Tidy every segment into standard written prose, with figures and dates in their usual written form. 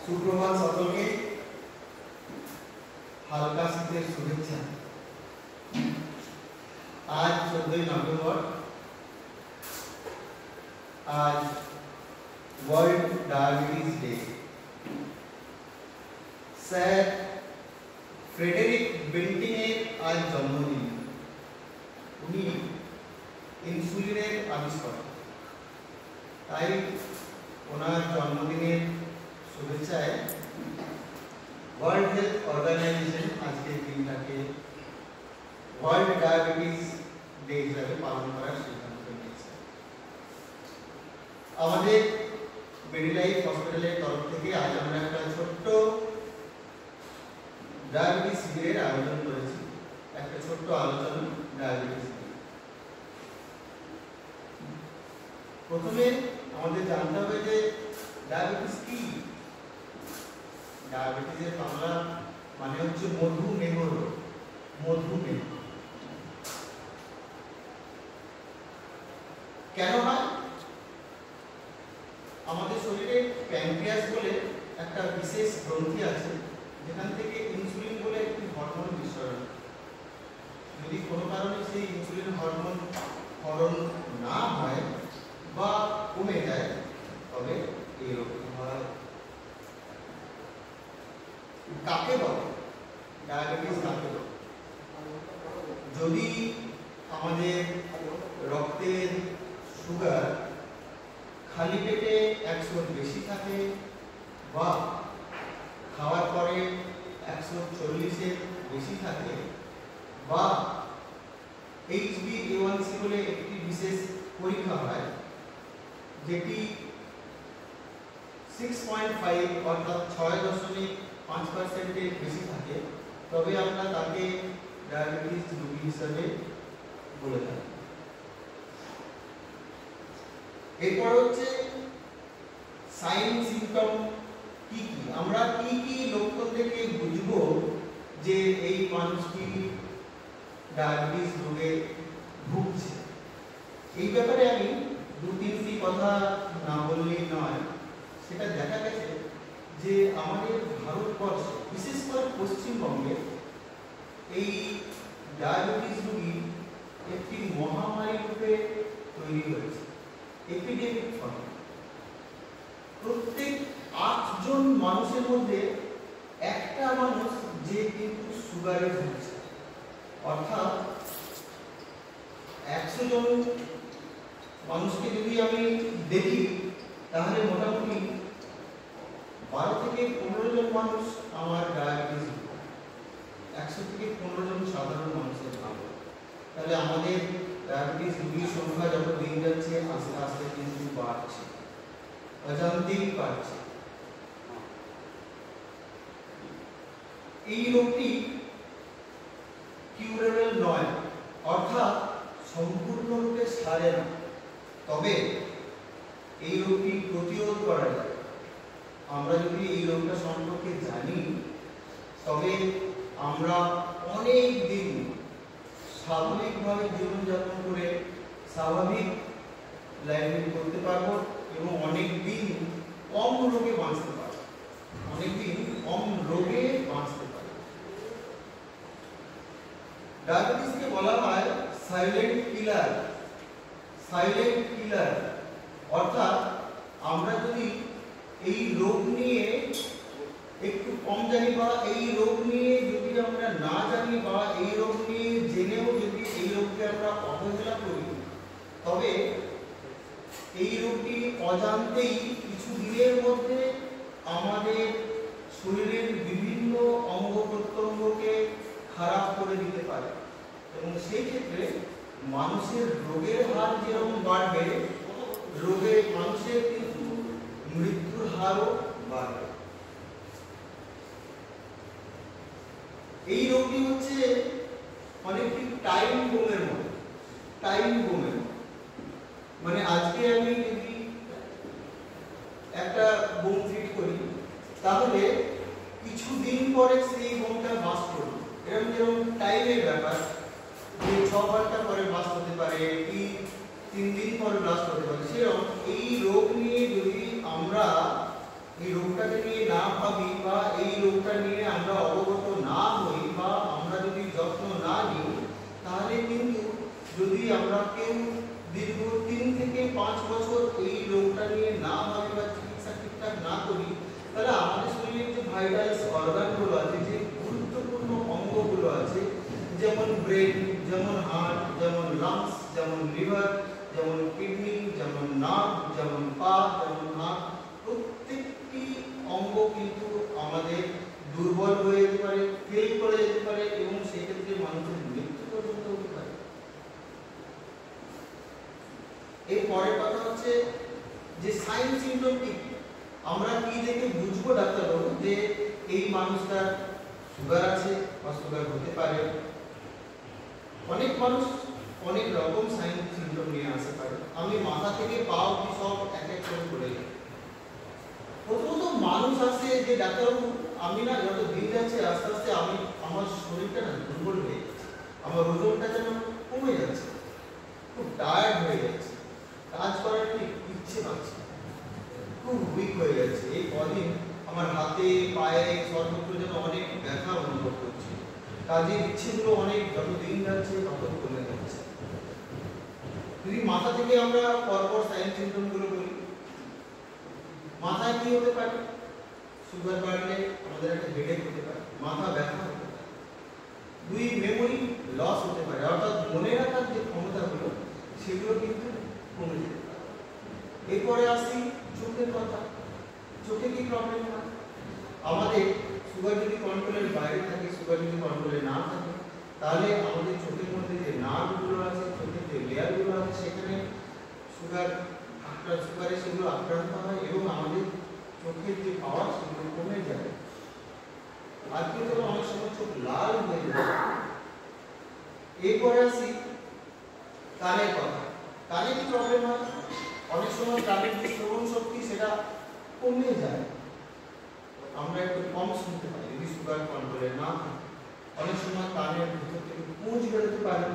সুপ্রভাত সকলকে, হালকা শীতের শুভেচ্ছা। আজ 14ই নভেম্বর, আজ world diabetes day. Sir Frederick বেন্টিংয়ের আজ জন্মদিন। উনি ইনসুলিনের আবিষ্কারক, তাই ওনার জন্মদিনের শুভেচ্ছায় ওয়ার্ল্ড হেলথ অর্গানাইজেশন আজকের দিনটাকে ওয়ার্ল্ড ডায়াবেটিস ডে হিসাবে পালন করার সিদ্ধান্ত নিয়েছে। আমাদের মেডিলাইফ হসপিটালের তরফ থেকে আজ আমরা একটা ছোট্ট ডায়াবেটিস শিবিরের আয়োজন করেছি, একটা ছোট্ট আলোচনা ডায়াবেটিস। প্রথমে আমাদের জানতে হবে যে ডায়াবেটিস কি। ডায়াবেটিসের বাংলা মানে হচ্ছে মধুমেহ রোগ। মধুমেহ কেন হয়? আমাদের শরীরে প্যানক্রিয়াস বলে একটা বিশেষ গ্রন্থি আছে, যেখান থেকে ইনসুলিন বলে একটি হরমোন নিঃসরণ। যদি কোনো কারণে সেই ইনসুলিন হরমোন ক্ষরণ না হয় বা কমে যায়, তবে এই রোগটি হয়। কাকে বলে ডায়াবেটিস? কাকে বলে? যদি আমাদের রক্তের সুগার খালি পেটে 100 বেশি থাকে বা খাওয়ার পরে 140-এর বেশি থাকে বা HbA1c বলে একটি বিশেষ পরীক্ষা হয় যেটি 6.5 অর্থাৎ 6.5%-এর বেশি থাকে, তবে আমরা তাকে ডায়াবেটিস রোগী হিসাবে বলে থাকি। এরপর হচ্ছে সাইন সিম্পটম কি কি। আমরা কি কি লক্ষণ থেকে বুঝবো যে এই মানুষটি ডায়াবেটিস রোগে ভুগছে? এই ব্যাপারে আমি 2-3টি কথা না বললেই নয়। সেটা দেখা গেছে যে আমাদের ভারতবর্ষ, বিশেষ করে পশ্চিমবঙ্গে, এই ডায়াবেটিস রোগী একটি মহামারী রূপে তৈরি হয়েছে, এপিডেমিক ফর্মে। প্রত্যেক 8 জন মানুষের মধ্যে একটা মানুষ যে কিন্তু সুগারে ভুগছে। অর্থাৎ 100 জন মানুষকে যদি আমি দেখি, তাহলে মোটামুটি 12 থেকে 15 জন মানুষ আমার ডায়াবেটিস, 100 থেকে 15 জন সাধারণ মানুষের ভালো। তাহলে আমাদের ডায়াবেটিস রোগীর সংখ্যা যত দিন যাচ্ছে আস্তে আস্তে কিন্তু বাড়ছে, অজান্তেই বাড়ছে। এই রোগটি কিউরেবল নয়, অর্থাৎ সম্পূর্ণরূপে সারে না, তবে এই রোগটি প্রতিরোধ করা যায়। আমরা যদি এই রোগটা সম্পর্কে জানি, তবে আমরা অনেক দিন স্বাভাবিকভাবে জীবনযাপন করে স্বাভাবিক লাইফ করতে পারবো এবং অনেক দিন কম রোগে বাঁচতে পারবো, অনেক দিন কম রোগে বাঁচতে পারবো। ডায়াবেটিসকে বলা হয় সাইলেন্ট কিলার। সাইলেন্ট কিলার অর্থাৎ আমরা যদি এই রোগ নিয়ে একটু কম জানি বা এই রোগ নিয়ে যদি আমরা না জানি বা এই রোগ নিয়ে জেনেও যদি এই রোগকে আমরা অবহেলা করি, তবে এই রোগটি অজান্তেই কিছু দিনের মধ্যে আমাদের শরীরের বিভিন্ন অঙ্গ প্রত্যঙ্গকে খারাপ করে দিতে পারে এবং সেই ক্ষেত্রে মানুষের রোগের হার যেরকম বাড়বে, মানুষের কিন্তু মৃত্যুর হারও বাড়বে। এই রোগটি হচ্ছে অনেকটি টাইম বোমের মতো। টাইম বোমের মানে আজকে আমি যদি একটা বোম ফিট করি, তাহলে কিছুদিন পরে সেই বোমটা বাস্ট করবে। এরকম টাইমের ব্যাপার, যে 6 ঘন্টা পরে বাস্ট হতে পারে, কি 3 দিন পরে ব্লাস্ট হতে পারে। সেরকম এই রোগ নিয়ে যদি আমরা এই রোগটাকে নিয়ে না 5 বছর এই রোগটা নিয়ে না ভাবি বা চিকিৎসা ঠিকঠাক না করি, তাহলে আমাদের শরীরে যে ভাইটালস অর্গানগুলো আছে, যে গুরুত্বপূর্ণ অঙ্গগুলো আছে, যেমন ব্রেন, যেমন হার্ট, যেমন লাংস, যেমন লিভার, যেমন কিডনি, যেমন নার্ভ, যেমন পা, যেমন হাত, প্রত্যেকটি অঙ্গ কিন্তু আমাদের দুর্বল হয়ে যেতে পারে, ফেল করে যেতে পারে এবং সেক্ষেত্রে মানুষের মৃত্যু পর্যন্ত হতে পারে। এর পরের কথা হচ্ছে যে সাইন সিম্পটম কি, আমরা কি দেখে বুঝবো ডাক্তারবাবু যে এই মানুষটার সুগার আছে বা সুগার হতে পারে? অনেক মানুষ অনেক রকম সাইন সিম্পটম নিয়ে আসতে পারে। আমি মাথা থেকে পা অবধি সব এক এক করে বলে দিই। প্রথমত মানুষ আসে যে ডাক্তারবাবু আমি না যত দিন যাচ্ছে আস্তে আস্তে আমি আমার শরীরটা না দুর্বল হয়ে যাচ্ছে, আমার ওজনটা যেন কমে যাচ্ছে, খুব টায়ার্ড হয়ে যাচ্ছে, কাজ করার ঠিক ইচ্ছে পাচ্ছে, খুব উইক হয়ে যাচ্ছে, এই কদিন আমার হাতে পায়ে সর্বত্র যেন অনেক ব্যথা অনুভব করছি, কাজের ইচ্ছেগুলো অনেক যত দিন যাচ্ছে তত কমে যাচ্ছে। যদি মাথা থেকে আমরা পরপর সাইন সিম্পটমগুলো বলি, মাথায় কি হতে পারে? সুগার বাড়লে আমাদের একটা হেডেক হতে পারে, মাথা ব্যথা হতে পারে। দুই, মেমোরি লস হতে পারে, অর্থাৎ মনে রাখার যে ক্ষমতাগুলো সেগুলো কিন্তু কমে যেতে পারে। এরপরে আসি চোখের কথা। চোখে কি প্রবলেম হয়? আমাদের সুগার যদি কন্ট্রোলের বাইরে থাকে, সুগার যদি কন্ট্রোলে না থাকে, তাহলে আমাদের চোখের মধ্যে যে নার্ভগুলো আছে, চোখের যে লেয়ারগুলো আছে, সেখানে সুগারে সেগুলো আক্রান্ত হয় এবং আমাদের চোখের যে পাওয়ার সেগুলো কমে যায়। আর কিন্তু অনেক সময় চোখ লাল হয়ে যায়। এরপরে আসি কানের কথা। কানে কি প্রবলেম হয়? অনেক সময় কানের যে শ্রবণ শক্তি সেটা কমে যায়, আমরা একটু কম শুনতে পাই যদি সুগার কন্ট্রোলে না থাকে। অনেক সময় কানের ভিতর থেকে পুঁজ বেরোতে পারে,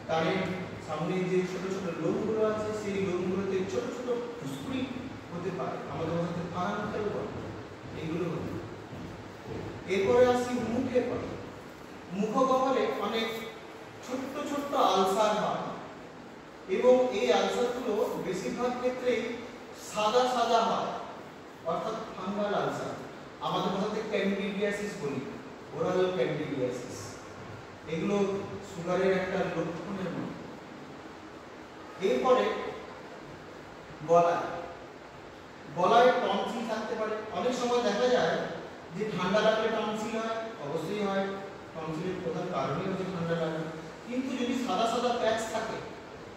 কানের সামনে যে ছোট ছোট লোমগুলো আছে সেই লোমগুলোতে ছোট ছোট ফুসকুড়ি হতে পারে, আমাদের মধ্যে ফারান্তাল বলে, এগুলো হতে পারে। এরপরে আসি মুখের কথা। মুখগহ্বরে অনেক ছোট্ট ছোট্ট আলসার হয় এবং এই আলসারগুলো বেশিরভাগ ক্ষেত্রেই সাদা সাদা হয়, অর্থাৎ ফাঙ্গাল আলসার। আমাদের ভাষাতে ক্যান্ডিডিয়াসিস বলি, ওরাল ক্যান্ডিডিয়াসিস। এগুলো সুগারের একটা লক্ষণের মতো। এরপরে গলায় টনসিল থাকতে পারে। অনেক সময় দেখা যায় যে ঠান্ডা লাগলে টনসিল হয়, অবশ্যই হয়, টনসিলের প্রধান কারণই হচ্ছে ঠান্ডা লাগা। কিন্তু যদি সাদা সাদা প্যাচ থাকে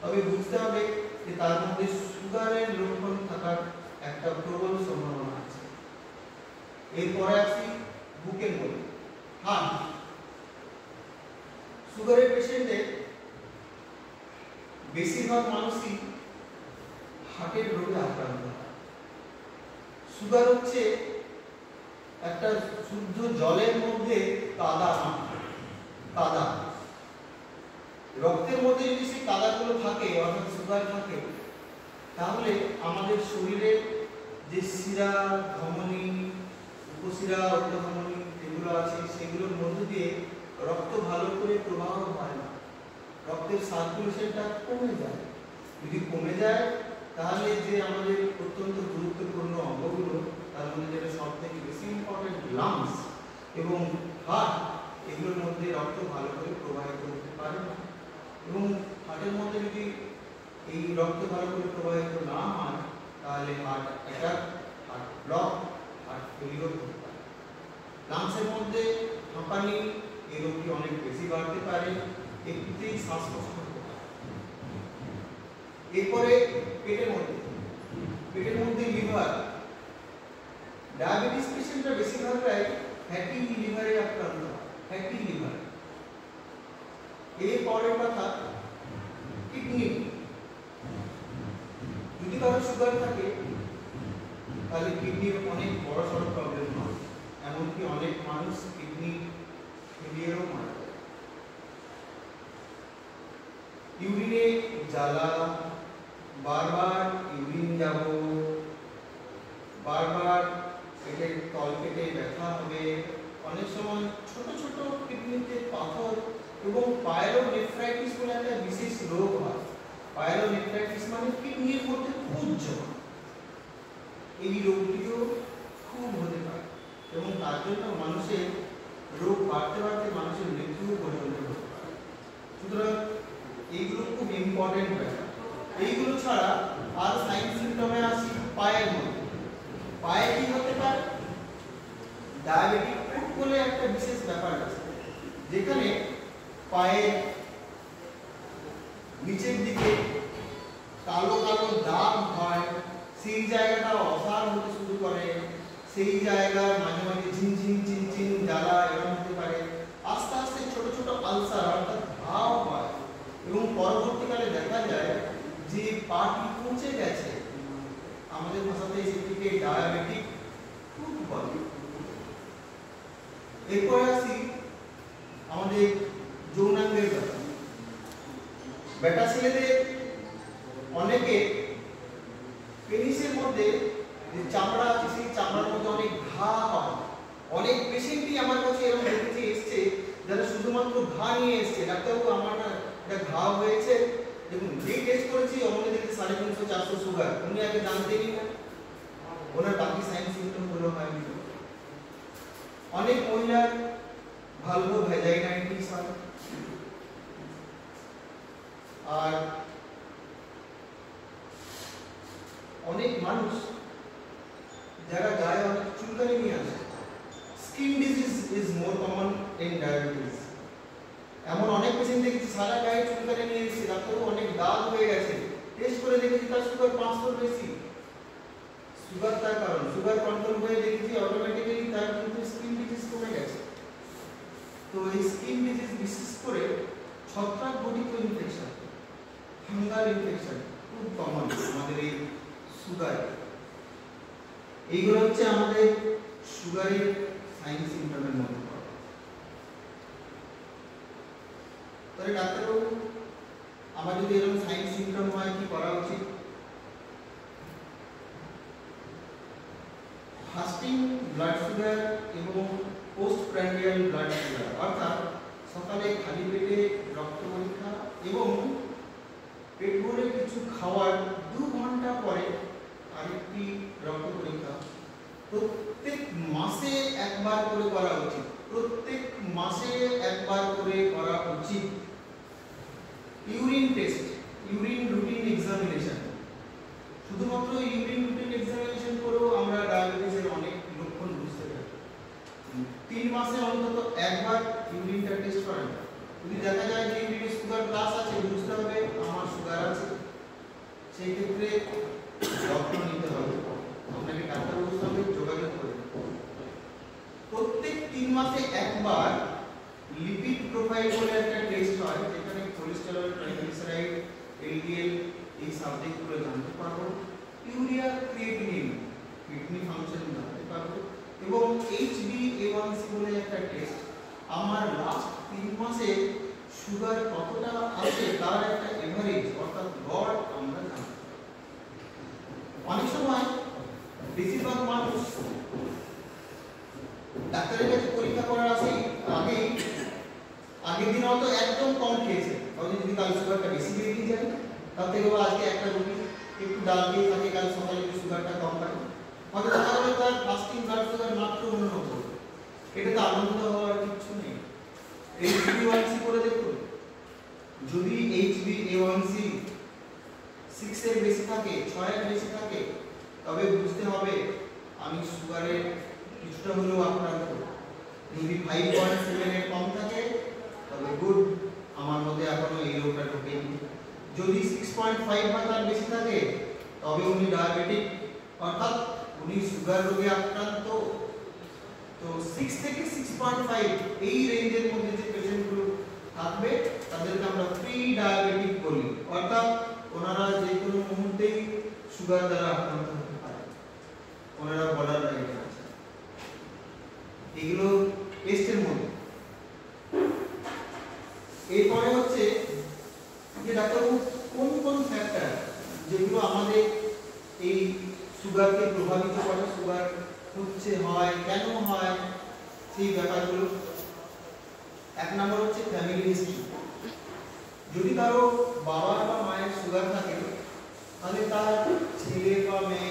তবে বুঝতে হবে যে তার মধ্যে সুগারের লক্ষণ থাকার একটা প্রবল সম্ভাবনা আছে। এরপরে আসি বুকের মধ্যে হার্ট। সুগারের পেশেন্টদের বেশিরভাগ মানুষই হার্টের রোগে আক্রান্ত হয়। সুগার হচ্ছে একটা শুদ্ধ জলের মধ্যে কাদা। রক্তের মধ্যে যদি সেই কাদাগুলো থাকে, অর্থাৎ সুগার থাকে, তাহলে আমাদের শরীরের যে শিরা, ধমনী, উপশিরা, অর্ধধমনী যেগুলো আছে সেগুলোর মধ্য দিয়ে রক্ত ভালো করে প্রবাহ হয় না, রক্তের সার্কুলেশনটা কমে যায়। যদি কমে যায় তাহলে যে আমাদের অত্যন্ত গুরুত্বপূর্ণ অঙ্গগুলো, তার মধ্যে যেটা সব থেকে বেশি ইম্পর্টেন্ট লাংস এবং হার্ট, এগুলোর মধ্যে রক্ত ভালো করে প্রবাহিত করতে পারে না। এবং হার্টের মধ্যে যদি এই রক্ত ভালো করে প্রবাহিত না হয় তাহলে heart attack, heart block, heart failure হতে পারে। লাংসের মধ্যে হাঁপানি, এই রোগটি অনেক বেশি বাড়তে পারে, একটুতেই শ্বাসকষ্ট হতে পারে। এরপরে পেটের মধ্যে লিভার। ডায়াবেটিস পেশেন্টরা বেশিরভাগটাই ফ্যাটি লিভারে আক্রান্ত হয়, ফ্যাটি লিভার। এরপরের কথা কিডনি। যদি কারো সুগার থাকে তাহলে কিডনির অনেক বড় সড়ো প্রবলেম হয়, এমনকি অনেক মানুষ কিডনি ফেলিয়ারও মারা যায়। ইউরিনে জ্বালা, বারবার ইউরিন যাব, বারবার পেটের তলপেটে ব্যথা হবে, অনেক সময় ছোট ছোট কিডনিতে পাথর এবং পাইলোনেফ্রাইটিস বলে একটা বিশেষ রোগ হয়, পাইলোনেফ্রাইটিস মানে কিডনির মধ্যে খুব জমা। এই রোগটিও খুব হতে পারে এবং তার জন্য মানুষের রোগ বাড়তে বাড়তে মানুষের মৃত্যু পর্যন্ত হতে পারে। সুতরাং এইগুলো খুব ইম্পর্টেন্ট ব্যাপার। এইগুলো ছাড়া আর সাইন সিমটমে আসি পায়ের মধ্যে। পায়ে কি হতে পারে? ডায়াবেটিক ফুট বলে একটা বিশেষ ব্যাপার আছে, যেখানে পায়ের নিচের দিকে কালো কালো দাগ হয়, সেই জায়গাটা অসার হতে শুরু করে, সেই জায়গায় মাঝে মাঝে ঝিনঝিন চিনচিন জ্বালা এরকম হতে পারে, আস্তে আস্তে ছোট ছোট আলসার অর্থাৎ ঘাও হয় এবং পরবর্তীকালে দেখা যায় যে পাটি পচে গেছে। আমাদের ভাষাতে সেটিকে ডায়াবেটিক ফুট বলে। এরপর আসি আমাদের যৌনাঙ্গের ব্যাপার। বেটা ছেলেদের অনেকে পেনিসের মধ্যে যে চামড়া আছে সেই চামড়ার মধ্যে অনেক ঘা হয়। অনেক পেশেন্টই আমার কাছে এরকম দেখেছি এসছে যারা শুধুমাত্র ঘা নিয়ে এসছে, ডাক্তারবাবু আমার না একটা ঘা হয়েছে, দেখুন যেই টেস্ট করেছি অমনি দেখি 350 400 সুগার, উনি আগে জানতেনই না, ওনার বাকি সাইন সিমটম গুলো হয়নি। অনেক মহিলার ভালভো ভ্যাজাইনাইটিস হয়। আর অনেক মানুষ যারা গায়ে অনেক চুলকানি নিয়ে আসে, skin disease is more common in diabetes. এমন অনেক পেশেন্ট দেখেছি সারা গায়ে চুলকানি নিয়ে এসেছে, ডাক্তারবাবু অনেক দাগ হয়ে গেছে, টেস্ট করে দেখেছি তার সুগার 500 বেশি। সুগার তার কারণ, সুগার কন্ট্রোল হয়ে দেখেছি অটোমেটিক্যালি তার কিন্তু স্কিন ডিজিজ কমে গেছে। তো এই স্কিন ডিজিজ বিশেষ করে ছত্রাক ঘটিত ইনফেকশন, ফাঙ্গাল ইনফেকশন খুব কমন আমাদের এই সুগার। এইগুলো হচ্ছে আমাদের সুগারের সাইন সিমটমের মধ্যে পড়ে। তাহলে ডাক্তারবাবু আমার যদি এরকম সাইন সিমটম হয় কি করা উচিত? ফাস্টিং ব্লাড সুগার এবং পোস্ট প্র্যান্ডিয়াল ব্লাড সুগার, অর্থাৎ সকালে খালি পেটে রক্ত পরীক্ষা এবং পেট ভরে কিছু খাওয়ার 2 ঘন্টা পরে আরেকটি রক্ত পরীক্ষা প্রত্যেক মাসে একবার করে করা উচিত। প্রত্যেক মাসে একবার করে করা উচিত। Urine test, urine routine examination, শুধুমাত্র ইউরিন রুটিন এক্সামিনেশন করেও আমরা ডায়াবেটিসের অনেক লক্ষণ বুঝতে পারি। 3 মাসে অন্তত একবার ইউরিনটা টেস্ট করেন। যদি দেখা যায় যে ইউরিনে সুগার প্লাস আছে, বুঝতে হবে আমার সুগার আছে, সেই ক্ষেত্রে যত্ন নিতে হবে, আপনাকে ডাক্তারবাবুর সঙ্গে যোগাযোগ করতে হবে। প্রত্যেক 3 মাসে একবার লিপিড প্রোফাইল বলে একটা টেস্ট হয়, যেখানে কোলেস্টেরল, ট্রাইগ্লিসারাইড, এলডিএল এই সাবজেক্টগুলো জানতে পারবো, ইউরিয়া, ক্রিয়েটিনিন, কিডনি ফাংশন জানতে পারবো এবং HbA1c বলে একটা টেস্ট আমার লাস্ট 3 মাসে সুগার কতটা আছে তার একটা এভারেজ অর্থাৎ গড় আমরা জানতে পারবো। অনেক সময় বেশিরভাগ মানুষ ডাক্তারের কাছে পরীক্ষা করার আগের দিন হয়তো একদম কম খেয়েছে, তাহলে যদি কাল সুগারটা বেশি বেরিয়ে যায়, তার থেকে আজকে একটা রুটি একটু ডাল দিয়ে তাকে কাল সকালে সুগারটা কম পাবে, হয়তো দেখা গেল তার ফাস্টিং ব্লাড সুগার মাত্র 89। এটাতে আনন্দিত হওয়ার কিছু নেই। HbA1c করে দেখুন, যদি HbA1c 6 এর বেশি থাকে, 6 এর বেশি থাকে, তবে বুঝতে হবে আমি সুগারের কিছুটা হলেও আক্রান্ত। যদি 5.7 এর কম থাকে তবে গুড, আমার মধ্যে এখনো এই রোগটা ঢোকেনি। যদি 6.5 বা তার বেশি থাকে তবে উনি ডায়াবেটিক, অর্থাৎ উনি সুগার রোগে আক্রান্ত। তো 6 থেকে 6.5 এই রেঞ্জের মধ্যে যে পেশেন্টগুলো থাকবে তাদেরকে আমরা প্রি ডায়াবেটিক বলি, অর্থাৎ ওনারা যে কোনো মুহূর্তেই সুগার দ্বারা আক্রান্ত হতে পারে, ওনারা বলার লাইনে আছে। এগুলো টেস্টের মধ্যে। এরপরে হচ্ছে যে ডাক্তারবাবু কোন কোন ফ্যাক্টর যেগুলো আমাদের এই সুগারকে প্রভাবিত করে, সুগার হচ্ছে হয় কেন হয় সেই ব্যাপারগুলো। 1 নম্বর হচ্ছে ফ্যামিলি হিস্ট্রি। যদি কারো বাবা বা মায়ের সুগার থাকে তাহলে তার ছেলে বা মেয়ে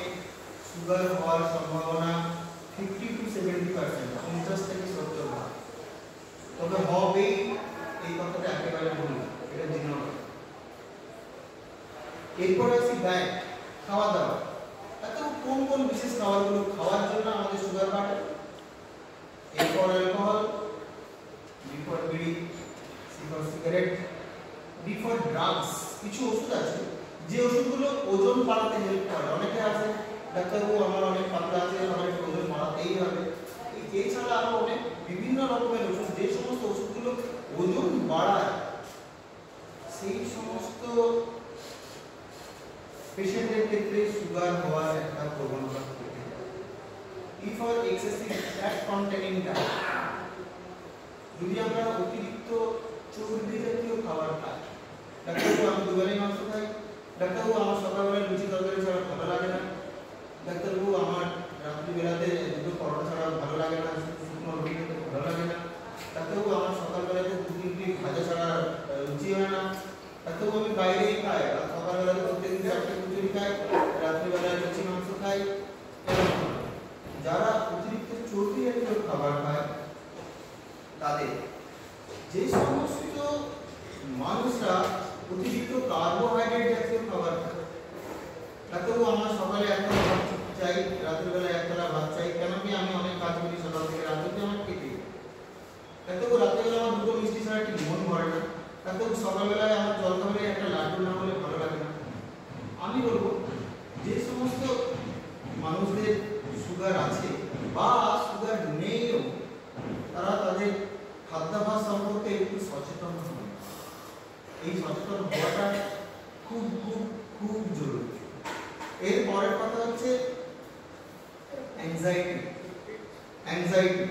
সুগার হওয়ার সম্ভাবনা 50 to 70%, 50 থেকে 70%। তবে হবেই এই কথাটা একেবারে ভুল, এটা জেনে নাও। এরপর আসি ডায়েট, খাওয়া দাওয়া। এত কোন কোন বিশেষ খাবারগুলো খাওয়ার জন্য আমাদের সুগার বাড়ে? এরপর অ্যালকোহল, বিফোর বিড়ি, সিফর সিগারেট, বিফোর ড্রাগস। কিছু ওষুধ আছে যে ওষুধগুলো ওজন বাড়াতে হেল্প করে। অনেকে আছে ডাক্তারবাবু আমার অনেক পাতলা আছে, আমার একটু ওজন বাড়াতেই হবে। এছাড়া আরো অনেক বিভিন্ন রকমের ওষুধ, যে সমস্ত ওষুধগুলো ওজন বাড়ায় সেই সমস্ত পেশেন্টের ক্ষেত্রে সুগার হওয়ার একটা প্রবণতা থাকে। For excessive fat containing diet, যদি আমরা অতিরিক্ত চর্বি জাতীয় খাবার খাই, ডাক্তারবাবু আমি দুবেলাই মাংস খাই, ডাক্তারবাবু আমার সকালবেলা লুচি তরকারি ছাড়া ভালো লাগে না, ডাক্তারবাবু আমার রাত্রিবেলাতে দুটো পরোটা ছাড়া ভালো লাগে না, শুকনো রুটি খেতে ভালো লাগে না, ডাক্তারবাবু আমার সকালবেলাতে দু তিনটি ভাজা ছাড়া রুচি হয় না, ডাক্তারবাবু আমি বাইরেই খাই, সকালবেলাতে প্রত্যেকদিন চারটে খিচুড়ি খাই, রাত্রিবেলায় লুচি মাংস খাই। যারা অতিরিক্ত চর্বি জাতীয় খাবার খায় তাদের, যে সমস্ত মানুষরা অতিরিক্ত কার্বোহাইড্রেট জাতীয় খাবার খায়, ডাক্তারবাবু আমার সকালে একটা ভাত চাই, রাত্রিবেলা একটা ভাত চাই, কেন কি আমি অনেক কাজ করি সকাল থেকে রাত অবধি, আমার খেতে, ডাক্তারবাবু রাত্রিবেলা আমার দুটো মিষ্টি ছাড়া ঠিক মন ভরে না, ডাক্তারবাবু সকালবেলায় আমার জল খাবারে একটা লাড্ডু না হলে ভালো লাগে না। আমি বলবো যে সমস্ত মানুষদের সুগার আছে বা সুগার নেইও, তারা তাদের খাদ্যাভ্যাস সম্পর্কে একটু সচেতন হবে। এই সচেতন হওয়াটা খুব খুব খুব জরুরি। এর পরের কথা হচ্ছে অ্যাংজাইটি,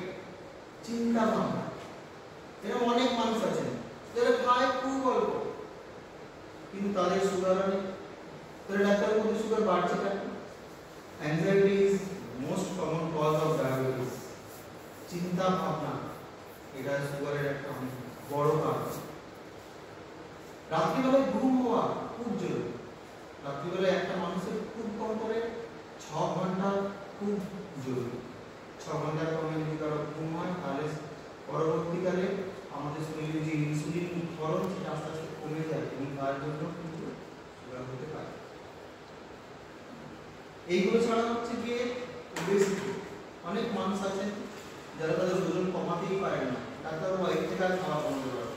চিন্তা ভাবনা। এরকম অনেক মানুষ আছেন যারা খায় খুব অল্প কিন্তু তাদের সুগার নেই, তাহলে ডাক্তারের মধ্যে সুগার বাড়ছে কেন? Anxiety is most common cause of diabetes. চিন্তা ভাবনা এটা সুগারের একটা বড় কারণ। রাত্রিবেলায় ঘুম হওয়া খুব জরুরি। রাত্রিবেলায় একটা মানুষের খুব কম করে 6 ঘন্টা খুব জরুরি। 6 ঘন্টার কমে যদি কারো ঘুম হয় তাহলে পরবর্তীকালে আমাদের শরীরে যে ইনসুলিন উৎপাদন সেটা আস্তে আস্তে কমে যায় এবং তার জন্য কিন্তু সুগার হতে পারে। এইগুলো ছাড়া হচ্ছে গিয়ে ওবেসিটি। অনেক মানুষ আছেন যারা তাদের ওজন কমাতেই পারেন না, ডাক্তারবাবু এর থেকে আর খাওয়া বন্ধ করে,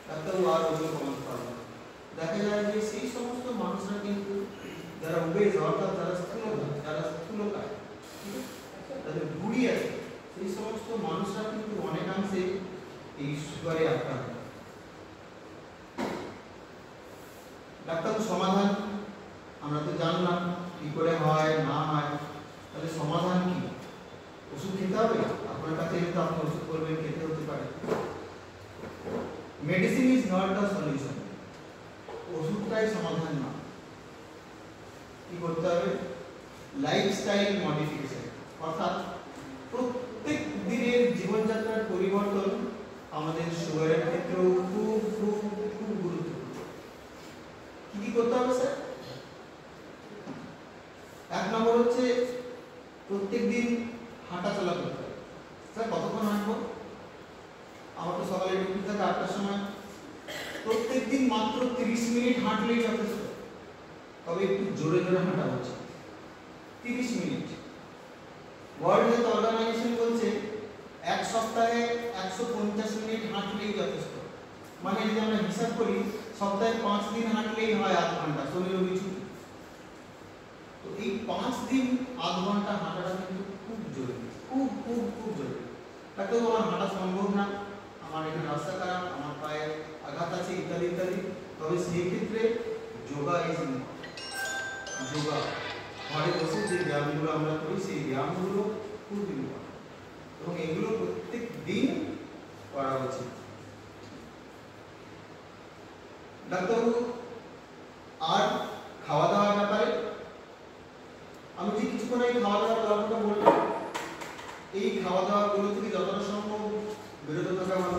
ডাক্তারবাবু আর ওজন কমাতে পারেন না। দেখা যায় যে সেই সমস্ত মানুষরা কিন্তু যারা ওবেস অর্থাৎ যারা স্থূলকায়, তাদের ভুঁড়ি আছে, সেই সমস্ত মানুষরা কিন্তু অনেকাংশে এই সুগারে আক্রান্ত। ডাক্তারবাবু সমাধান আমরা তো জানলাম কি করে হয় না হয়, তাহলে সমাধান কি? ওষুধ খেতে হবে? আপনার কাছে এলে তো আপনি ওষুধ করবেন, খেতে হতে পারে। Medicine is not the solution, ওষুধটাই সমাধান না। কি করতে হবে? লাইফস্টাইল মডিফিকেশন, অর্থাৎ প্রত্যেক দিনের জীবনযাত্রার পরিবর্তন আমাদের সুগারের ক্ষেত্রেও খুব খুব খুব গুরুত্বপূর্ণ। কি করতে হবে স্যার? 1 নম্বর হচ্ছে প্রত্যেকদিন হাঁটা চলা করতে হবে। স্যার কতক্ষণ হাঁটবো? আমার তো সকালে ডিউটি থাকে 8টার সময়, প্রত্যেকদিন মাত্র 30 মিনিট হাঁটলেই যথেষ্ট, তবে একটু জোরে জোরে হাঁটা হচ্ছে। 30 মিনিট। ওয়ার্ল্ড হেলথ অর্গানাইজেশন বলছে 1 সপ্তাহে 150 মিনিট হাঁটলেই যথেষ্ট। মানে যদি আমরা হিসাব করি সপ্তাহে 5 দিন হাঁটলেই হয় 8 ঘন্টা, শরীর কিছু। তো এই 5 দিন 8 ঘন্টা হাঁটাটা কিন্তু খুব জরুরি, খুব খুব খুব জরুরি। তাতে আমার হাঁটা সম্ভব না, আমার এখানে রাস্তা খারাপ, আমার পায়ে আঘাত আছে ইত্যাদি ইত্যাদি, তবে সেই ক্ষেত্রে যোগা ইজ ইম্পর্টেন্ট। যোগা ঘরে বসে যে ব্যায়ামগুলো আমরা করি সেই ব্যায়ামগুলো খুব ইম্পর্টেন্ট এবং এগুলো প্রত্যেক দিন করা উচিত। ডাক্তারবাবু আর খাওয়া দাওয়ার ব্যাপারে আমি যে কিছুক্ষণ আগে খাওয়া দাওয়ার ব্যাপারটা বললাম, এই খাওয়া দাওয়াগুলো থেকে যতটা সম্ভব বিরত থাকা ভালো।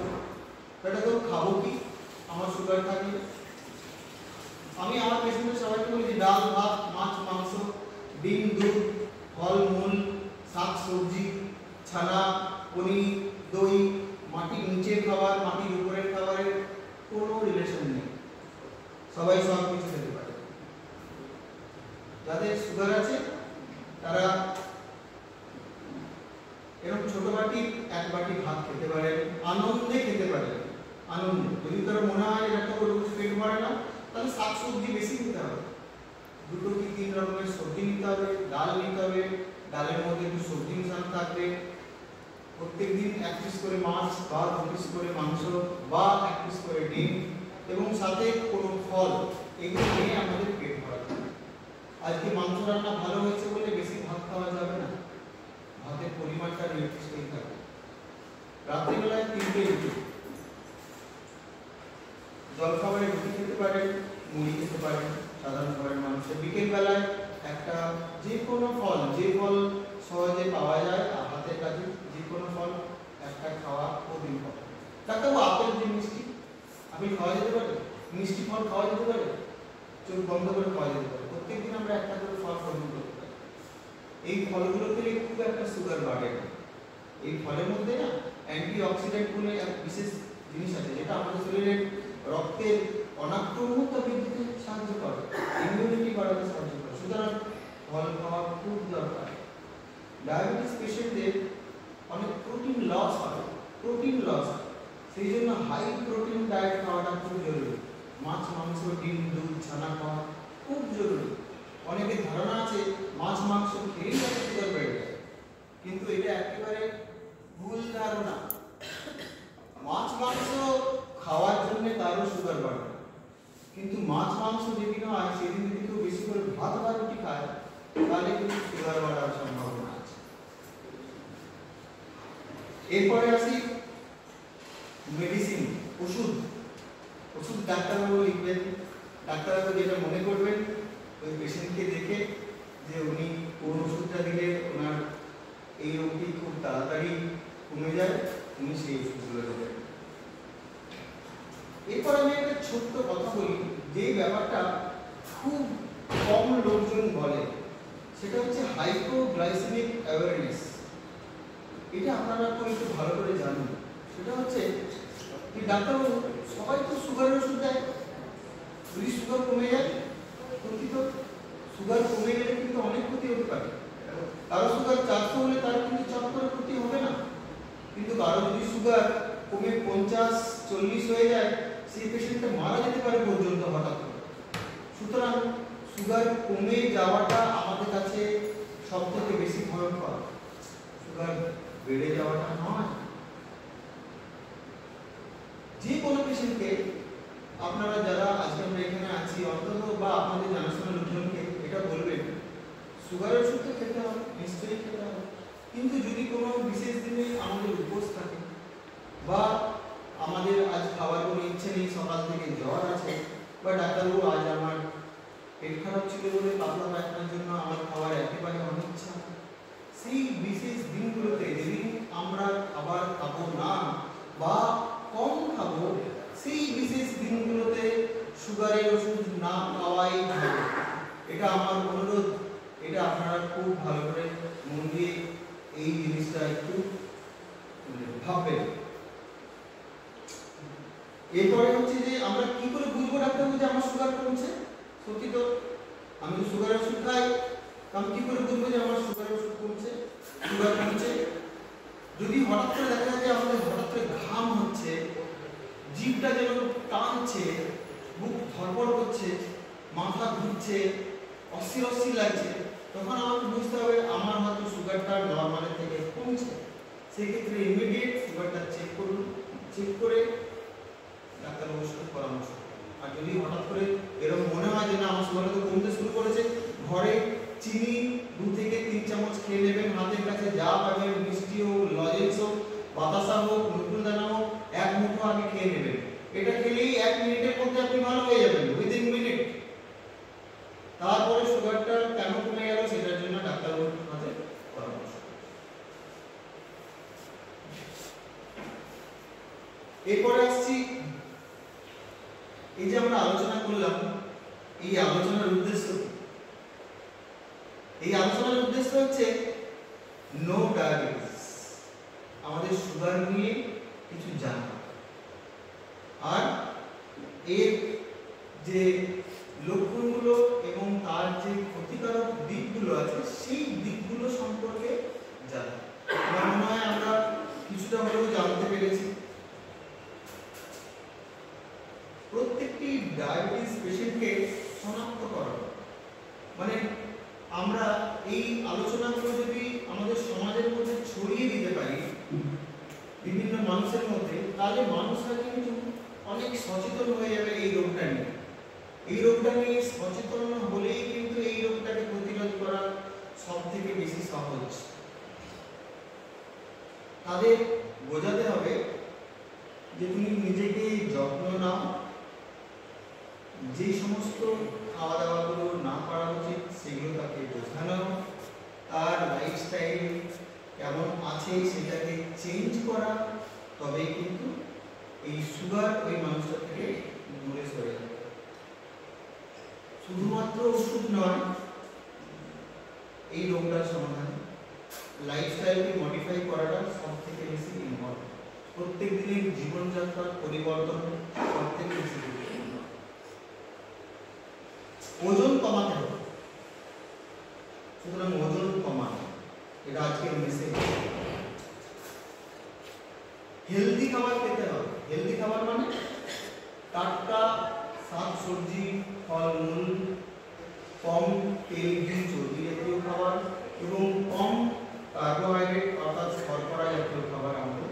এটা তো খাবো কি? আমার সুগার থাকে, এরকম ছোট বাটি এক বাটি ভাত খেতে পারেন, আনন্দে খেতে পারেন। আনন্দে, যদি তার মনে হয় এটা তো পেট ভরে না, তাহলে শাকসবজি বেশি খেতে হবে। 2 কি 3 রকমের সবজি নিতে হবে, ডাল নিতে হবে, ডালের মধ্যে একটু সবজি মিশানো থাকবে। প্রত্যেকদিন 1 পিস করে মাছ বা 2 পিস করে মাংস বা 1 পিস করে ডিম এবং সাথে কোনো ফল, এগুলো নিয়ে আমাদের পেট ভরাতে হবে। আজকে মাংস রান্না ভালো হয়েছে বলে বেশি ভাত খাওয়া যাবে না, ভাতের পরিমাণটা নির্দিষ্টই থাকবে। রাত্রিবেলায় 3টে রুটি, জলখাবারে রুটি খেতে পারেন, মুড়ি খেতে পারেন সাধারণ ঘরের মানুষের। বিকেল বেলায় একটা যে কোনো ফল, যে ফল সহজে পাওয়া যায় হাতের কাছে, যে কোনো ফল একটা খাওয়া প্রতিদিন হবে। ডাক্তারবাবু আপেল যে মিষ্টি, আপেল খাওয়া যেতে পারে, মিষ্টি ফল খাওয়া যেতে পারে, চোখ বন্ধ করে খাওয়া যেতে পারে। প্রত্যেকদিন আমরা একটা করে ফল গ্রহণ করতে পারি। এই ফলগুলো খেলে খুব একটা সুগার বাড়ে না। এই ফলের মধ্যে না অ্যান্টিঅক্সিডেন্ট বলে এক বিশেষ জিনিস আছে, যেটা আমাদের শরীরের রক্তের অনাক্রম্যতা বৃদ্ধিতে সাহায্য করে, ইমিউনিটি বাড়াতে সাহায্য করে। সুতরাং ফল খাওয়া খুব দরকার। ডায়াবেটিস পেশেন্টদের অনেক প্রোটিন লস হয়, সেই জন্য হাই প্রোটিন ডায়েট খাওয়াটা খুব জরুরি। মাছ, মাংস, ডিম, দুধ, ছানা খাওয়া খুব জরুরি। অনেকের ধারণা আছে মাছ মাংস খেলেই তাদের সুগার বেড়ে যায়, কিন্তু এটা একেবারে ভুল ধারণা। মাছ মাংস খাওয়ার জন্য তারও সুগার বাড়ে, কিন্তু মাছ মাংস যেদিন হয় সেদিন যদি কেউ বেশি করে ভাত বা রুটি খায় তাহলে কিন্তু সুগার বাড়ার সম্ভাবনা আছে। এরপরে আসি মেডিসিন, ওষুধ ডাক্তারবাবু লিখবেন। ডাক্তারবাবু যেটা মনে করবেন ওই পেশেন্টকে দেখে যে উনি কোন ওষুধটা দিলে ওনার এই রোগটি খুব তাড়াতাড়ি কমে যায়, উনি সেই ওষুধগুলো দেবেন। এরপর আমি একটা ছোট্ট কথা বলি, যে ব্যাপারটা খুব কম লোকজন বলে, সেটা হচ্ছে হাইপোগ্লাইসেমিক অ্যাওয়ারনেস। এটা আপনারা তো একটু ভালো করে জানুন। সেটা হচ্ছে যে ডাক্তারবাবু সবাই তো সুগারের ওষুধ দেয়, যদি সুগার কমে যায়, কিন্তু সুগার কমে গেলে কিন্তু অনেক ক্ষতি হতে পারে। কারো সুগার 400 হলে তার কিন্তু চট করে ক্ষতি হবে না, কিন্তু কারো যদি সুগার কমে 50-40 হয়ে যায়, সেই পেশেন্টটা মারা যেতে পারে পর্যন্ত হঠাৎ করে। সুতরাং সুগার কমে যাওয়াটা আমাদের কাছে সব থেকে বেশি ভয়ঙ্কর, সুগার বেড়ে যাওয়াটা নয়। যে কোনো পেশেন্টকে আপনারা যারা আজকে আমরা এখানে আছি অন্তত বা আপনাদের জানাশোনা লোকজনকে এটা বলবেন, সুগারের ওষুধ তো খেতে হবে, নিশ্চয়ই খেতে হবে, কিন্তু যদি কোনো বিশেষ দিনে আমাদের উপোস থাকে বা আমাদের আজ খাওয়ার কোনো ইচ্ছে নেই, সকাল থেকে জ্বর আছে, বা ডাক্তারবাবু আজ আমার পেট খারাপ ছিল বলে পাতলা পায়খানার জন্য আমার খাওয়ার একেবারে অনিচ্ছা, সেই বিশেষ দিনগুলোতে যেদিন আমরা খাবার খাবো না বা কম খাবো, সেই বিশেষ দিনগুলোতে সুগারের ওষুধ না খাওয়াই ভালো। এটা আমার অনুরোধ, এটা আপনারা খুব ভালো করে মন দিয়ে এই জিনিসটা একটু ভাববেন। এরপরে হচ্ছে যে আমরা কি করে বুঝবো ডাক্তারবাবু যে আমার সুগার কমছে? সত্যি তো আমি তো সুগারের ওষুধ খাই, আমি কি করে বুঝবো যে আমার সুগারের ওষুধ কমছে, সুগার কমছে? যদি হঠাৎ করে দেখা যায় যে আমাদের হঠাৎ করে ঘাম হচ্ছে, জিভটা যেন টানছে, বুক ধড়ফড় করছে, মাথা ঘুরছে, অস্থির অস্থির লাগছে, তখন আমাকে বুঝতে হবে আমার হয়তো সুগারটা নর্মালের থেকে কমছে। সেক্ষেত্রে ইমিডিয়েট সুগারটা চেক করুন, চেক করে ডাক্তারবাবুর সাথে পরামর্শ। আর যদি হঠাৎ করে এরকম মনে হয় যে না আমার সুগার তো কমতে শুরু করেছে, ঘরে চিনি 2 থেকে 3 চামচ খেয়ে নেবেন, হাতের কাছে যা পাবেন, মিষ্টি হোক, লজেন্স হোক, বাতাসা হোক, নতুন দানা হোক, 1 মুঠো আগে খেয়ে নেবেন। এটা খেলেই 1 মিনিটের মধ্যে আপনি ভালো হয়ে যাবেন, উইদিন মিনিট। তারপরে সুগারটা কেন কমে গেল সেটার জন্য ডাক্তারবাবুর সাথে পরামর্শ। এরপরে আসছি, এই যে আমরা আলোচনা করলাম, এই আলোচনার উদ্দেশ্য হচ্ছে নো ডায়াবেটিস, আমাদের সুগার নিয়ে কিছু জানা, আর এর যে লক্ষণগুলো এবং তার যে ক্ষতিকারক দিকগুলো আছে সেই দিকগুলো সম্পর্কে জানা। আমার মনে হয় ডায়াবেটিস পেশেন্টকে শনাক্ত করা, মানে আমরা এই আলোচনাগুলো যদি আমাদের সমাজের মধ্যে ছড়িয়ে দিতে পারি বিভিন্ন মানুষের মধ্যে, তাহলে মানুষরা কিন্তু অনেক সচেতন হয়ে যাবে এই রোগটা নিয়ে। এই রোগটা নিয়ে সচেতন হলেই কিন্তু এই রোগটাকে প্রতিরোধ করা সব থেকে বেশি সহজ। তাদের বোঝাতে হবে যে তুমি নিজেকে যত্ন নাও, যে সমস্ত খাওয়া দাওয়াগুলো না করা উচিত সেগুলো তাকে বোঝানো, তার লাইফস্টাইল কেমন আছে সেটাকে চেঞ্জ করা, তবেই কিন্তু এই সুগার ওই মানুষটা থেকে দূরে সরে যাবে। শুধুমাত্র ওষুধ নয় এই রোগটার সমাধান, লাইফস্টাইলকে মডিফাই করাটা সব থেকে বেশি ইম্পর্টেন্ট। প্রত্যেক দিনের জীবনযাত্রার পরিবর্তন সব থেকে বেশি গুরুত্বপূর্ণ। ওজন কমাতে হবে, সুতরাং ওজন কমানো এটা আজকের মেসেজ। হেলদি খাবার খেতে হবে। হেলদি খাবার মানে টাটকা শাকসবজি, ফলমূল, কম তেল, ঘি, চর্বি জাতীয় খাবার এবং কম কার্বোহাইড্রেট অর্থাৎ শর্করা জাতীয় খাবার আমাদের।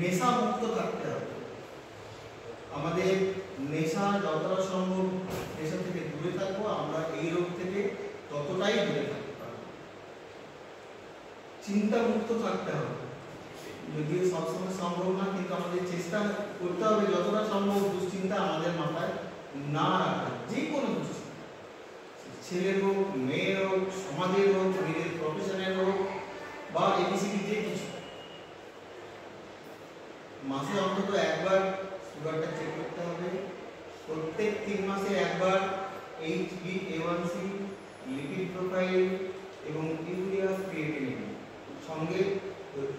নেশা মুক্ত থাকতে হবে। আমাদের নেশা যতটা সম্ভব নেশা থেকে দূরে থাকবো, আমরা এই রোগ থেকে ততটাই দূরে থাকতে পারবো। চিন্তা মুক্ত থাকতে হবে, যদিও সবসময় সম্ভব না, কিন্তু আমাদের চেষ্টা করতে হবে যতটা সম্ভব দুশ্চিন্তা আমাদের মাথায় না রাখা। যে কোনো দুশ্চিন্তা, ছেলের হোক, মেয়ের হোক, সমাজের হোক, নিজের প্রফেশনের হোক বা এবিসিডি যে কিছু, মাসে অন্তত একবার সুগারটা চেক করতে হবে। প্রত্যেক 3 মাসে একবার HbA1c, লিপিড প্রোফাইল এবং ইউরিয়া ক্রিয়েটিনিন সঙ্গে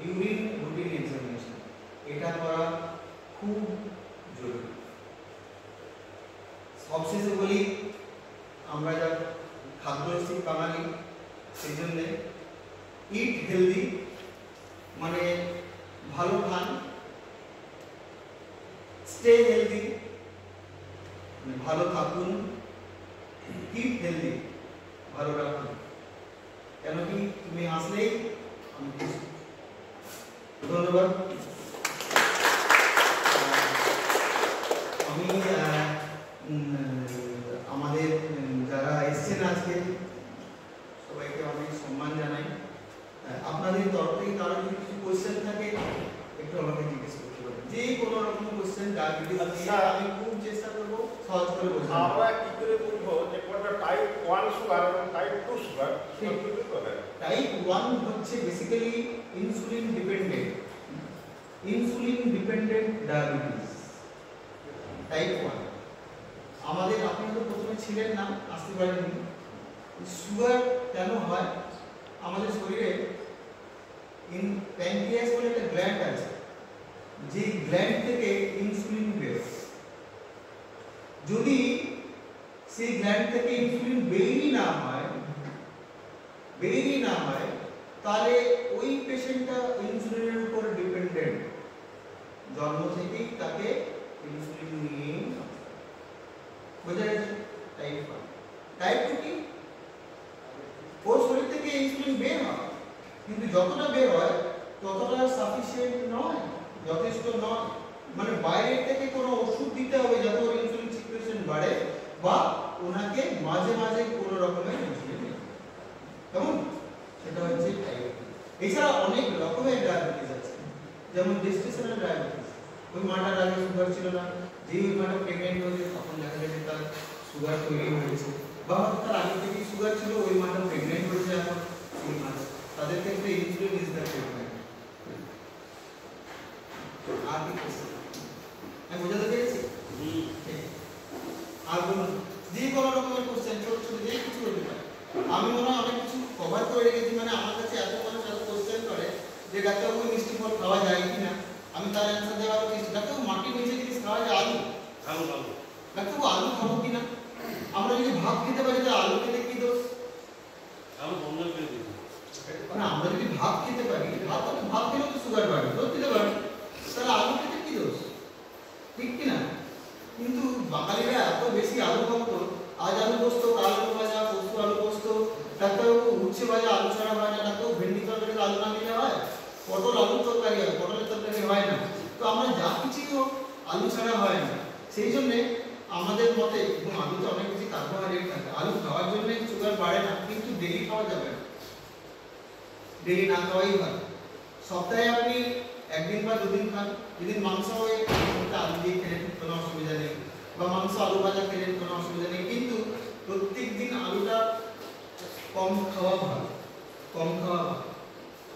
ইউরিন রুটিন এক্সামিনেশন, এটা করা খুব জরুরি। সবশেষে বলি, আমরা যা খাদ্যরসিক বাঙালি, সেই জন্যে ইট হেলদি মানে ভালো খান, স্টে হেলদি মানে ভালো থাকুন, কিপ হেলদি ভালো রাখুন। কেন কি তুমি আসলেই আমি খুশি। ধন্যবাদ। আমি আমাদের যারা এসছেন আজকে সবাইকে অনেক সম্মান জানাই। আপনাদের তরফ থেকে কারো যদি কিছু কোয়েশ্চেন থাকে একটু আমাকে জিজ্ঞেস করতে পারেন, যে কোনো রকম কোয়েশ্চেন ডায়াবেটিস নিয়ে আমি খুব চেষ্টা করব সহজ করে বোঝানো। আমরা কি করে বলবো যে কোনটা টাইপ 1 সুগার এবং টাইপ 2 সুগার? টাইপ 1 হচ্ছে basically insulin dependent, insulin dependent diabetes type 1। আমাদের আপনি তো প্রথমে ছিলেন না, আসতে পারেননি। সুগার কেন হয়? আমাদের শরীরে প্যানক্রিয়াস বলে একটা গ্ল্যান্ড আছে, যে গ্ল্যান্ড থেকে ইনসুলিন বের হয়। যদি সেই গ্ল্যান্ড থেকে ইনসুলিন বেরই না হয়, তাহলে ওই পেশেন্টটা ইনসুলিনের উপর ডিপেন্ডেন্ট, জন্ম থেকেই তাকে ইনসুলিন নিয়ে বোঝা যাচ্ছে। টাইপ 1। টাইপ 2 কি? ওর শরীর থেকে ইনসুলিন বের হয়, কিন্তু যতটা বের হয় ততটা সাফিসিয়েন্ট নয়, যথেষ্ট নয়। মানে বাইরে থেকে কোনো ওষুধ দিতে হবে যাতে ওর ইনসুলিন সিক্রেশন বাড়ে, বা ওনাকে মাঝে মাঝে কোনো রকমের ইনসুলিন দিতে হবে। কেমন? সেটা হচ্ছে টাইপ 2। এছাড়া অনেক রকমের ডায়াবেটিস আছে, যেমন জেস্টেশনাল ডায়াবেটিস। ওই মাটার আগে সুগার ছিল না, যেই ওই মাটা প্রেগনেন্ট হয়েছে তখন দেখা যাচ্ছে তার সুগার তৈরি হয়েছে, বা তার আগে থেকেই সুগার ছিল, ওই মাটা প্রেগনেন্ট হয়েছে এখন ওই মাটা, তাদের ক্ষেত্রে ইনসুলিন ইজ দ্য ট্রিটমেন্ট। আর কি কোশ্চেন আমি বোঝাতে পেরেছি? আর বলুন, যে কোনো রকমের কোশ্চেন, ছোট ছোট যে কিছু হতে পারে। আমি মনে হয় অনেক কিছু কভার করে রেখেছি, মানে আমার কাছে এত মানুষ এত কোশ্চেন করে যে ডাক্তারবাবু মিষ্টি ফল খাওয়া যায় কিনা, আমি তার অ্যান্সার দেওয়ার চেষ্টা। ডাক্তারবাবু মাটির নিচে জিনিস খাওয়া যায়, আলু ডাক্তারবাবু আলু খাবো কিনা? আমরা যদি ভাত খেতে পারি তাহলে আলু খেতে কি দোষ? মানে আমরা যদি ভাত খেতে পারি, ভাত খেলেও তো সুগার বাড়বে, দুধ খেতে পারি, তাহলে আলু খেতে কি দোষ? ঠিক কি না? কিন্তু বাঙালিরা এত বেশি আলু ভক্ত, আজ আলু পোস্ত, কাল আলু ভাজা, পরশু আলু পোস্ত, ডাক্তারবাবু উচ্ছে ভাজা আলু ছাড়া হয় না, ডাক্তারবাবু ভেন্ডি তরকারি আলু না দিলে হয়, পটল আলুর তরকারি হয়, পটলের তরকারি হয় না। তো আমরা যা কিছুই হোক আলু ছাড়া হয় না। সেই জন্যে আমাদের মতে, এবং আলুতে অনেক বেশি কার্বোহাইড্রেট থাকে, আলু খাওয়ার জন্য সুগার বাড়ে না, কিন্তু ডেলি খাওয়া যাবে না, ডেলি না খাওয়াই ভালো। সপ্তাহে আপনি একদিন বা দুদিন খান, যেদিন মাংস হয় আলু দিয়ে খেলেন কোনো অসুবিধা নেই, বা মাংস আলু ভাজা খেলেন কোনো অসুবিধা নেই, কিন্তু প্রত্যেক দিন আলুটা কম খাওয়া ভালো, কম খাওয়া ভালো।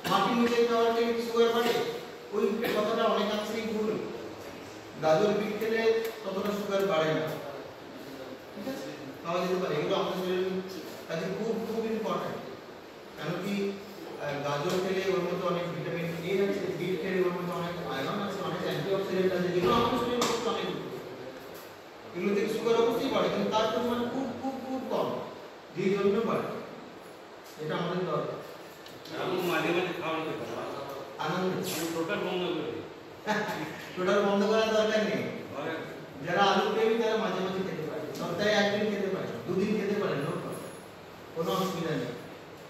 মাটির নিচে খাওয়ার থেকে সুগার বাড়ে, ওই কথাটা অনেকাংশেই ভুল। গাজর বিট খেলে ততটা সুগার বাড়ে না, ঠিক আছে, খাওয়া যেতে পারে। এগুলো আমাদের শরীরের কাছে খুব খুব ইম্পর্টেন্ট। কেন কি গাজর খেলে ওর মধ্যে অনেক ভিটামিন এ আছে, বিট খেলে ওর মধ্যে অনেক আয়রন আছে, অনেক অ্যান্টিঅক্সিডেন্ট আছে, যেগুলো আমাদের শরীরের পক্ষে অনেক উপকারী। এগুলো থেকে সুগার অবশ্যই বাড়ে, কিন্তু তার পরিমাণ খুব খুব খুব কম, যেই জন্য বাড়ে। এটা আমাদের দরকার। আমি মাঝে মাঝে খাওয়া নিতে পারি, আনন্দ আমি টোটাল বন্ধ করে দিই। টোটাল বন্ধ করার দরকার নেই। যারা আলু প্রেমী তারা মাঝে মাঝে খেতে পারে, সপ্তাহে একদিন খেতে পারে, দুদিন খেতে পারে, নো প্রবলেম, কোনো অসুবিধা নেই।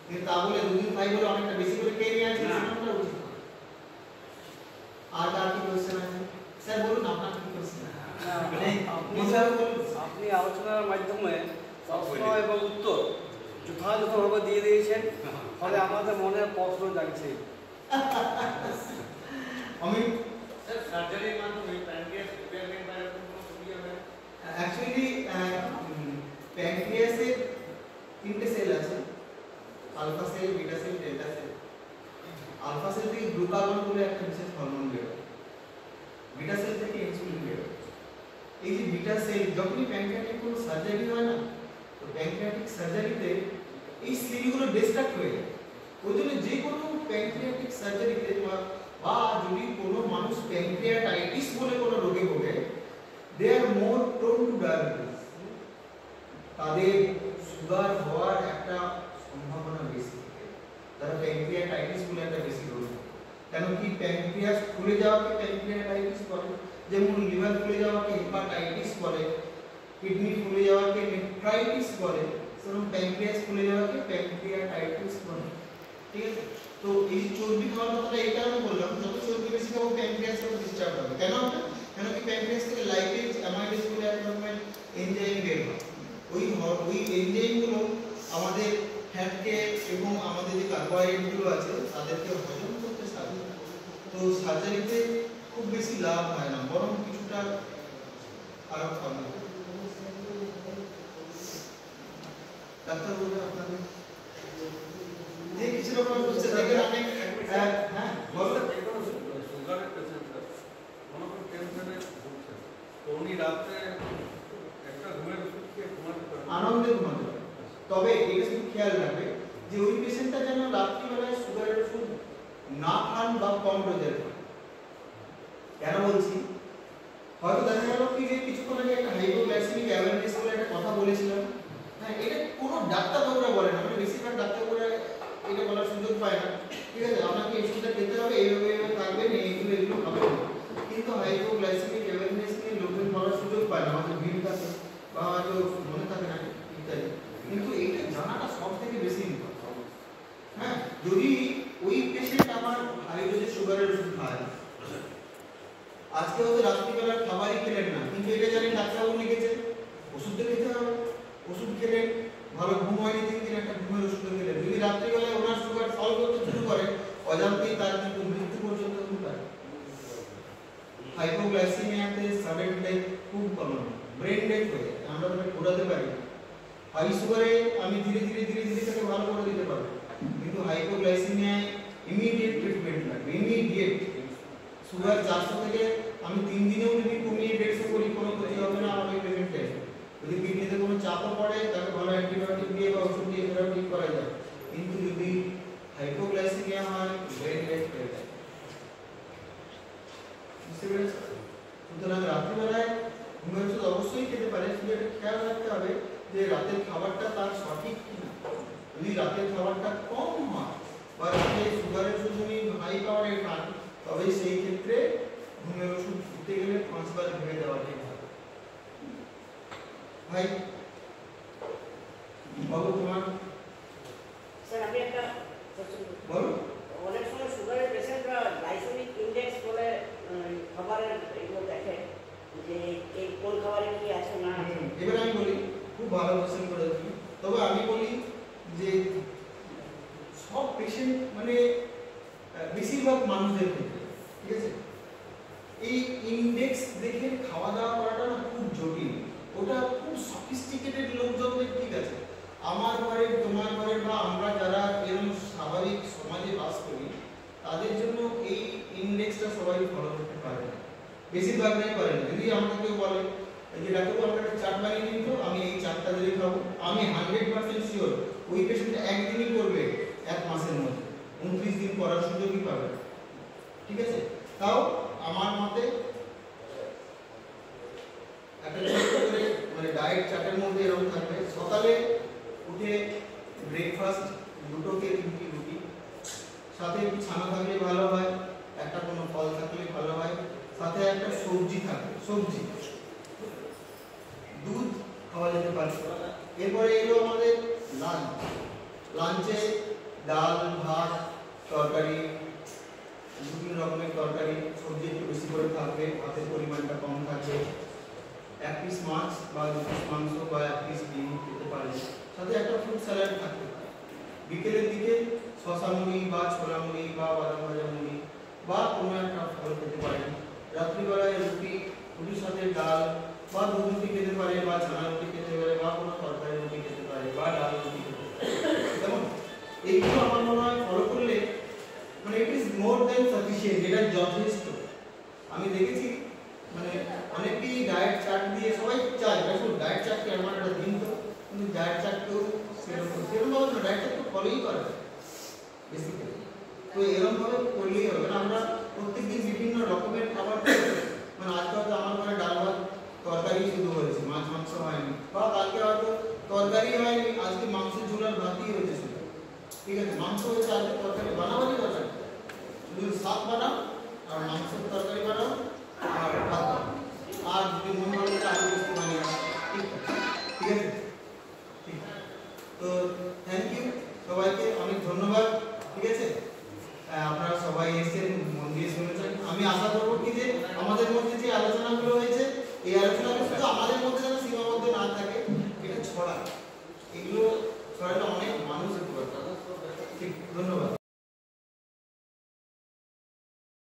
কিন্তু তা বলে দুদিন খাই বলে অনেকটা বেশি করে খেয়ে নিয়ে আসছে, সেটা উচিত। আর কার কি কোশ্চেন আছে? স্যার বলুন, আপনার কি কোশ্চেন? আপনি আলোচনার মাধ্যমে প্রশ্ন এবং উত্তর যথাযথভাবে দিয়ে দিয়েছেন, ফলে আমাদের মনের প্রশ্ন জাগছে। আমি স্যার সার্জারির মাধ্যমে প্যানক্রিয়াস রিপেয়ারমেন্ট বা এরকম কোনো সুবিধা হবে? অ্যাকচুয়ালি প্যানক্রিয়াসের তিনটে সেল আছে, alpha cell, beta cell, delta cell. Alpha cell থেকে গ্লুকাগন বলে একটা বিশেষ হরমোন বেরোয়, বিটা সেল থেকে ইনসুলিন বেরোয়। এই যে বিটা সেল, যখনই প্যানক্রিয়াটিক কোনো সার্জারি হয় না, তো প্যানক্রিয়াটিক সার্জারিতে এই সেলগুলো ডিস্ট্রাক্ট হয়ে যায়। ওই জন্য যে কোনো প্যানক্রিয়াটিক সার্জারিতে বা যদি কোনো মানুষ প্যানক্রিয়াটাইটিস বলে কোনো রোগে ভোগে, দে আর মোর প্রোন টু ডায়াবেটিস, তাদের সুগার হওয়ার একটা সম্ভাবনা বেশি, তারা প্যানক্রিয়াটাইটিস বলে একটা বেশি রোগ। কেন কি প্যানক্রিয়াস ফুলে যাওয়াকে প্যানক্রিয়াটাইটিস বলে, যেমন লিভার ফুলে যাওয়াকে হেপাটাইটিস বলে, কিডনি ফুলে যাওয়াকে নেফ্রাইটিস বলে, সেরকম প্যানক্রিয়াস ফুলে যাওয়াকে প্যানক্রিয়াটাইটিস বলে, ঠিক আছে। তো এই চর্বি খাওয়ার কথাটা এই কারণে বললাম, যত চর্বি বেশি খাবো প্যানক্রিয়াস হবে ডিস্টার্ব হবে। কেন হবে? কেন কি প্যানক্রিয়াস থেকে লাইপেজ, অ্যামাইলেজ বলে এক ধরনের এনজাইম বের হয়। ওই এনজাইমগুলো আমাদের ফ্যাটকে এবং আমাদের যে কার্বোহাইড্রেটগুলো আছে তাদেরকে হজম করতে সাহায্য করে। তো সার্জারিতে খুব বেশি লাভ হয় না, বরং কিছুটা খারাপ হবে। ডাক্তার বলবে আপনাদের যে কিছু রকম বুঝতে দেখেন আপনি। হ্যাঁ বলো। সুগারের পেশেন্টরা কোনো কোনো টেনশনে ভুগছে, তো উনি রাত্রে একটা ঘুমের ওষুধ খেয়ে ঘুমাতে পারেন, আনন্দে ঘুমাতে পারে। তবে এটা শুধু খেয়াল রাখবে যে ওই পেশেন্টটা যেন রাত্রিবেলায় সুগারের ওষুধ না খান বা কম ডোজের খান। কেন বলছি? হয়তো দেখা গেল কি যে কিছুক্ষণ আগে একটা হাইপোগ্লাইসেমিক অ্যাওয়ারনেস বলে একটা কথা বলেছিলাম। হ্যাঁ, এটা কোনো ডাক্তারবাবুরা বলে না, মানে বেশিরভাগ ডাক্তারবাবুরা এটা বলার সুযোগ পায় না। ঠিক আছে, আপনাকে এই ওষুধটা খেতে হবে, এইভাবে এইভাবে থাকবেন, এগুলো খাবেন। কিন্তু হাইপোগ্লাইসেমিক অ্যাওয়ারনেস নিয়ে লোকজন বলার সুযোগ পায় না, আমাদের ভিড় থাকে বা হয়তো মনে থাকে না ইত্যাদি। কিন্তু এইটা জানাটা সব থেকে বেশি ইম্পর্টেন্ট। হ্যাঁ, যদি ওই পেশেন্ট আমার হাই ডোজের সুগারের ওষুধ খায়, আজকে হয়তো রাত্রিবেলার খাবারই খেলেন না, কিন্তু এটা জানেন ডাক্তারবাবু লিখেছে ওষুধ তো খেতে হবে, ওষুধ খেলেন, ভালো ঘুম হয়নি 3 দিন, একটা ঘুমের ওষুধ খেলেন। যদি রাত্রিবেলায় ওনার সুগার ফল করতে শুরু করে, অজান্তেই তার কিন্তু মৃত্যু পর্যন্ত হতে পারে। হাইপোগ্লাইসেমিয়াতে সাডেন ডেথ খুব কমন, ব্রেন ডেথ হয়ে যায়, আমরা তাকে ঘোরাতে পারি। হাই সুগারে আমি ধীরে ধীরে তাকে ভালো করে দিতে পারবো, কিন্তু হাইপোগ্লাইসেমিয়ায় ইমিডিয়েট ট্রিটমেন্ট লাগবে, ইমিডিয়েট। সুগার 400 থেকে আমি 3 দিনেও যদি কমিয়ে 150 করি, কোনো ক্ষতি হবে না আমার ওই পেশেন্টের। যদি কিডনিতে কোনো চাপও পড়ে, তাকে ভালো অ্যান্টিবায়োটিক দিয়ে বা ওষুধ দিয়ে সেটা ঠিক করা যায়। কিন্তু যদি হাইপোগ্লাইসেমিয়া হয়, ব্রেন ডেথ হয়ে যায়। বুঝতে পেরেছ? সুতরাং রাত্রিবেলায় ঘুমের ওষুধ অবশ্যই খেতে পারে, শুধু এটা খেয়াল রাখতে হবে যে রাতের খাবারটা তার সঠিক কিনা। যদি রাতের খাবারটা কম হয় বা রাতে সুগারের ওষুধ হাই পাওয়ারে খান, তবে সেই ক্ষেত্রে ঘুমের ওষুধ উঠতে গেলে 5 বার ভেবে দেওয়াটাই ভালো। ভাই বাবু তোমার স্যার আমি একটা কোশ্চেন করতে বলো। অনেক সময় সুগারের পেশেন্টরা গ্লাইসেমিক ইনডেক্স বলে খাবারের এগুলো দেখে যে এই কোন খাবারে কি আছে না আছে। এবার আমি বলি, খুব ভালো কোশ্চেন করেছো তুমি। তবে আমি বলি যে সব পেশেন্ট মানে বেশিরভাগ মানুষদের ক্ষেত্রে, ঠিক আছে, এই ইনডেক্স দেখে খাওয়া দাওয়া করাটা না খুব জটিল। ওটা খুব সফিস্টিকেটেড লোকজনদের ঠিক আছে, আমার ঘরের তোমার ঘরের বা আমরা যারা এরকম স্বাভাবিক সমাজে বাস করি তাদের জন্য এই ইনডেক্সটা সবাই ফলো করতে পারে না, বেশিরভাগটাই পারে না। যদি আমাকে কেউ বলে যে ডাক্তারবাবু আমরা একটা চার্ট বানিয়ে দিন তো, আমি এই চার্টটা দিলে খাবো, আমি 100% শিওর ওই পেশেন্ট একদিনই করবে 1 মাসের মধ্যে, 29 দিন করার সুযোগই পাবে, ঠিক আছে। তাও আমার মতে একটা ছোট্ট করে মানে ডায়েট চার্টের মধ্যে এরকম থাকবে, সকালে উঠে ব্রেকফাস্ট 2 থেকে 3টি রুটি, সাথে একটু ছানা থাকলে ভালো হয়, একটা কোনো ফল থাকলে ভালো হয়, সাথে একটা সবজি থাকবে, সবজি, দুধ খাওয়া যেতে পারে। এরপরে এলো আমাদের লাঞ্চ। লাঞ্চে ডাল, ভাত, তরকারি, 2-3 রকমের তরকারি, সবজি একটু বেশি করে থাকবে, ভাতের পরিমাণটা কম থাকবে, 1 পিস মাছ বা 2 পিস মাংস বা 1 পিস ডিম খেতে পারে, সাথে একটা ফ্রুট স্যালাড থাকতে পারে। বিকেলের দিকে শশা মুড়ি বা ছোলা মুড়ি বা বাদাম ভাজা মুড়ি বা কোনো একটা ফল খেতে পারেন। রাত্রিবেলায় রুটির সাথে ডাল বা দুধ রুটি খেতে পারে বা ছানা রুটি খেতে পারে বা কোনো তরকারি রুটি খেতে পারে বা ডাল রুটি খেতে পারে। যেমন এইগুলো আমার মনে হয় ফলো করলে মানে it is more then sufficient, এটা যথেষ্ট। আমি দেখেছি মানে অনেকেই ডায়েট চার্ট দিয়ে সবাই চায় দেখো ডায়েট চার্ট কি আমার একটা দিন তো, কিন্তু ডায়েট চার্ট কেউ সেরকমভাবে ডায়েট চার্ট তো ফলোই করে বেসিক্যালি। তো এরকমভাবে করলেই হবে না, আমরা প্রত্যেকদিন বিভিন্ন রকমের খাবার মানে আজকে হয়তো আমার ঘরে ডাল ভাত তরকারি শুধু হয়েছে, মাছ মাংস হয়নি, বা কালকে হয়তো তরকারি হয়নি, আজকে মাংসের ঝোল আর ভাতই হয়েছে শুধু, ঠিক আছে, মাংস হয়েছে আজকে তরকারি বানাবারই দরকার, শুধু শাক বানাও আর মাংসের তরকারি বানাও আর ভাত বানাও, আর যদি মন ভালো করে আলু পোস্ত বানিয়ে নাও, ঠিক আছে, ঠিক আছে, ঠিক আছে। তো থ্যাংক ইউ সবাইকে, অনেক ধন্যবাদ, ঠিক আছে। আপনারা সবাই এসেছেন, মন দিয়ে শুনেছেন। আমি আশা করবো কি যে আমাদের মধ্যে যে আলোচনাগুলো